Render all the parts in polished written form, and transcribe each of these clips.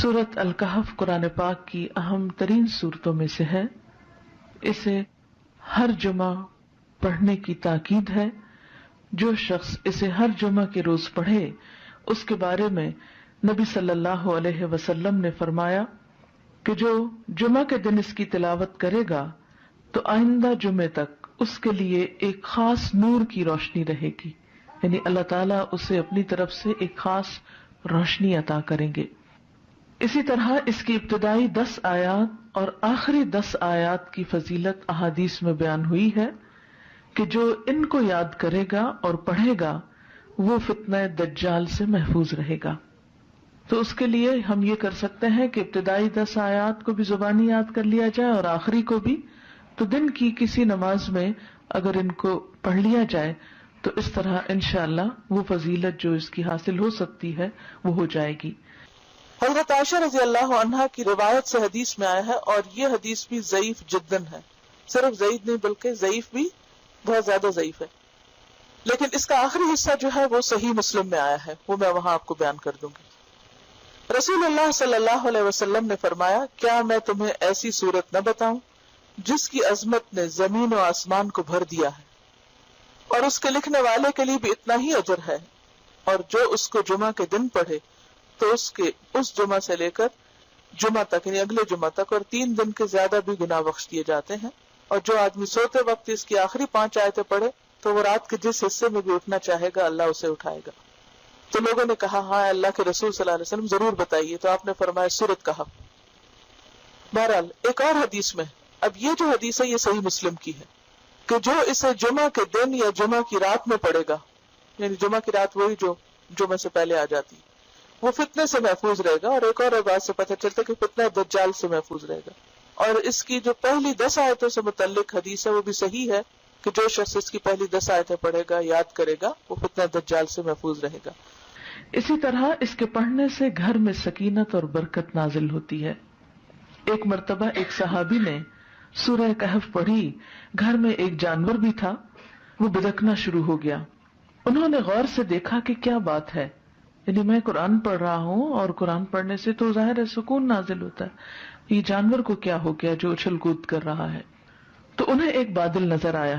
سورۃ الکہف قرآن پاک کی اہم ترین صورتوں میں سے ہے. اسے ہر جمعہ پڑھنے کی تاکید ہے. جو شخص اسے ہر جمعہ کے روز پڑھے اس کے بارے میں نبی صلی اللہ علیہ وسلم نے فرمایا کہ جو جمعہ کے دن اس کی تلاوت کرے گا تو آئندہ جمعے تک اس کے لیے ایک خاص نور کی روشنی رہے گی، یعنی اللہ تعالیٰ اسے اپنی طرف سے ایک خاص روشنی عطا کریں گے. اسی طرح اس کی ابتدائی 10 آیات اور آخری 10 آیات کی فضیلت احادیث میں بیان ہوئی ہے کہ جو ان کو یاد کرے گا اور پڑھے گا وہ فتنہ دجال سے محفوظ رہے گا. تو اس کے لیے ہم یہ کر سکتے ہیں کہ ابتدائی 10 آیات کو بھی زبانی یاد کر لیا جائے اور آخری کو بھی. تو دن کی کسی نماز میں اگر ان کو پڑھ لیا جائے تو اس طرح انشاءاللہ وہ فضیلت جو اس کی حاصل ہو سکتی ہے وہ ہو جائے گی. حضرت عائشہ رضی اللہ عنہا کی روایت سے حدیث میں آیا ہے، اور یہ حدیث بھی ضعیف جداً ہے. صرف ضعیف نہیں بلکہ ضعیف بھی بہت زیادہ ضعیف ہے، لیکن اس کا آخری حصہ جو ہے وہ صحیح مسلم میں آیا ہے، وہ میں وہاں آپ کو بیان کر دوں گی. رسول اللہ صلی اللہ علیہ وسلم نے فرمایا، کیا میں تمہیں ایسی صورت نہ بتاؤں جس کی عظمت نے زمین و آسمان کو بھر دیا ہے، اور اس کے لکھنے والے کے لیے بھی اتنا ہی اجر ہے، اور جو اس کو جمعہ کے دن پڑھے تو اس جمعہ سے لے کر جمعہ تک یعنی اگلے جمعہ تک اور 3 دن کے زیادہ بھی گناہ بخش دیے جاتے ہیں. اور جو آدمی سوتے وقت اس کی آخری 5 آیتیں پڑھے تو وہ رات کے جس حصے میں بھی اٹھنا چاہے گا اللہ اسے اٹھائے گا. تو لوگوں نے کہا ہاں اللہ کے رسول صلی اللہ علیہ وسلم ضرور بتائیے. تو آپ نے فرمایا سورۃ کہف. بہرحال ایک اور حدیث میں، اب یہ جو حدیث ہے یہ صحیح مسلم کی ہے، کہ جو اسے جمعہ کے دن یا جمعہ کی رات میں پڑھے گا، یعنی جمعہ کی رات وہی جو جمعہ سے پہلے آ جاتی، وہ فتنے سے محفوظ رہے گا. اور ایک اور بات سے پتہ چلتا ہے کہ فتنہ دجال سے محفوظ رہے گا. اور اس کی جو پہلی 10 آیتوں سے متعلق حدیث ہے وہ بھی صحیح ہے کہ جو شخص اس کی پہلی 10 آیتیں پڑھے گا، یاد کرے گا، وہ فتنہ دجال سے محفوظ رہے گا. اسی طرح اس کے پڑھنے سے گھر میں سکینت اور برکت نازل ہوتی ہے. ایک مرتبہ ایک صحابی نے سورہ کہف پڑھی. گھر میں ایک جانور بھی تھا، وہ بدکنا شروع ہو گیا. انہوں نے غور سے دیکھا کہ کیا بات ہے، یعنی میں قرآن پڑھ رہا ہوں اور قرآن پڑھنے سے تو ظاہر ہے سکون نازل ہوتا ہے، یہ جانور کو کیا ہو گیا جو اچھل کود کر رہا ہے. تو انہیں ایک بادل نظر آیا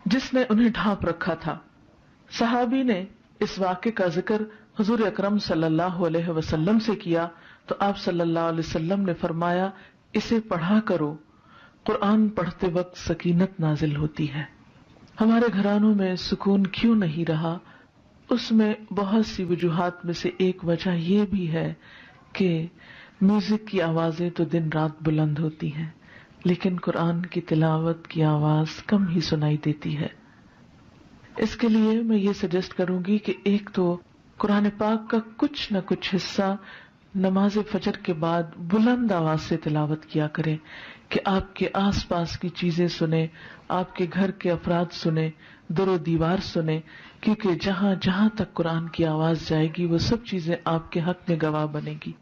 جس نے انہیں ڈھانپ رکھا تھا. صحابی نے اس واقعے کا ذکر حضور اکرم صلی اللہ علیہ وسلم سے کیا تو آپ صلی اللہ علیہ وسلم نے فرمایا، اسے پڑھا کرو، قرآن پڑھتے وقت سکینت نازل ہوتی ہے. ہمارے گھرانوں میں سکون کیوں نہیں رہا؟ اس میں بہت سی وجوہات میں سے ایک وجہ یہ بھی ہے کہ میوزک کی آوازیں تو دن رات بلند ہوتی ہیں، لیکن قرآن کی تلاوت کی آواز کم ہی سنائی دیتی ہے. اس کے لیے میں یہ سجیسٹ کروں گی کہ ایک تو قرآن پاک کا کچھ نہ کچھ حصہ نماز فجر کے بعد بلند آواز سے تلاوت کیا کریں، کہ آپ کے آس پاس کی چیزیں سنیں، آپ کے گھر کے افراد سنیں، در و دیوار سنیں، کیونکہ جہاں جہاں تک قرآن کی آواز جائے گی وہ سب چیزیں آپ کے حق میں گواہ بنے گی.